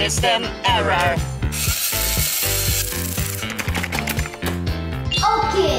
System error. Okay.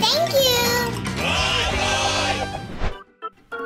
Thank you.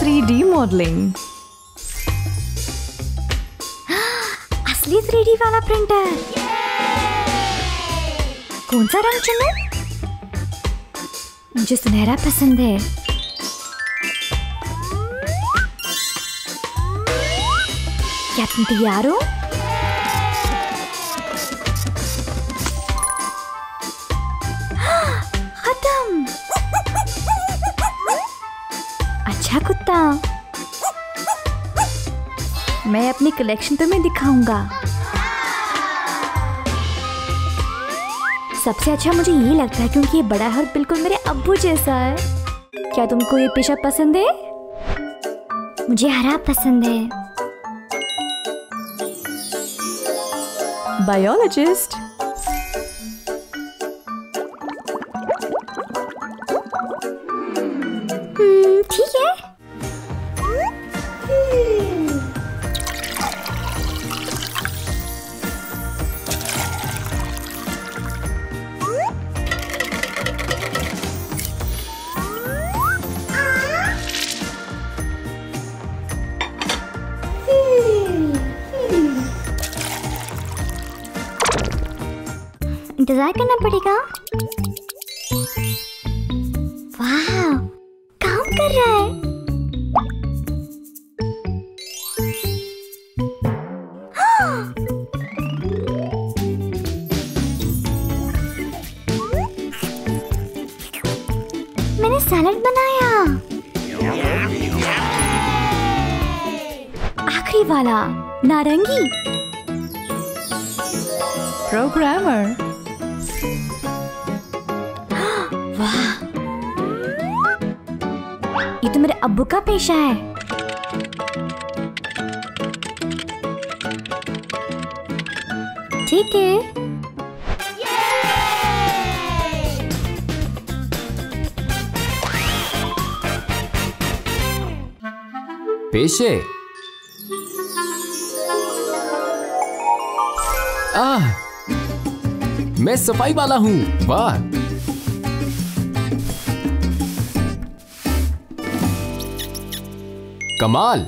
3D modeling. असली 3D वाला printer. कौन सा रंग चुनूं? मुझे सुनहरा पसंद है। क्या तुम तैयार हो? खत्म। अच्छा कुत्ता, मैं अपनी कलेक्शन तुम्हें दिखाऊंगा। सबसे अच्छा मुझे ये लगता है क्योंकि ये बड़ा है और बिल्कुल मेरे अब्बू जैसा है। क्या तुमको ये पेशा पसंद है? मुझे हरा पसंद है। बायोलॉजिस्ट। ठीक है। इंतजार करना पड़ेगा। वाह, काम कर रहा है। मैंने सैलेड बनाया। आखिरी वाला नारंगी। प्रोग्रामर। वाह, ये तो मेरे अब्बू का पेशा है। ठीक है। पेशे। मैं सफाई वाला हूँ। वाह, कमाल।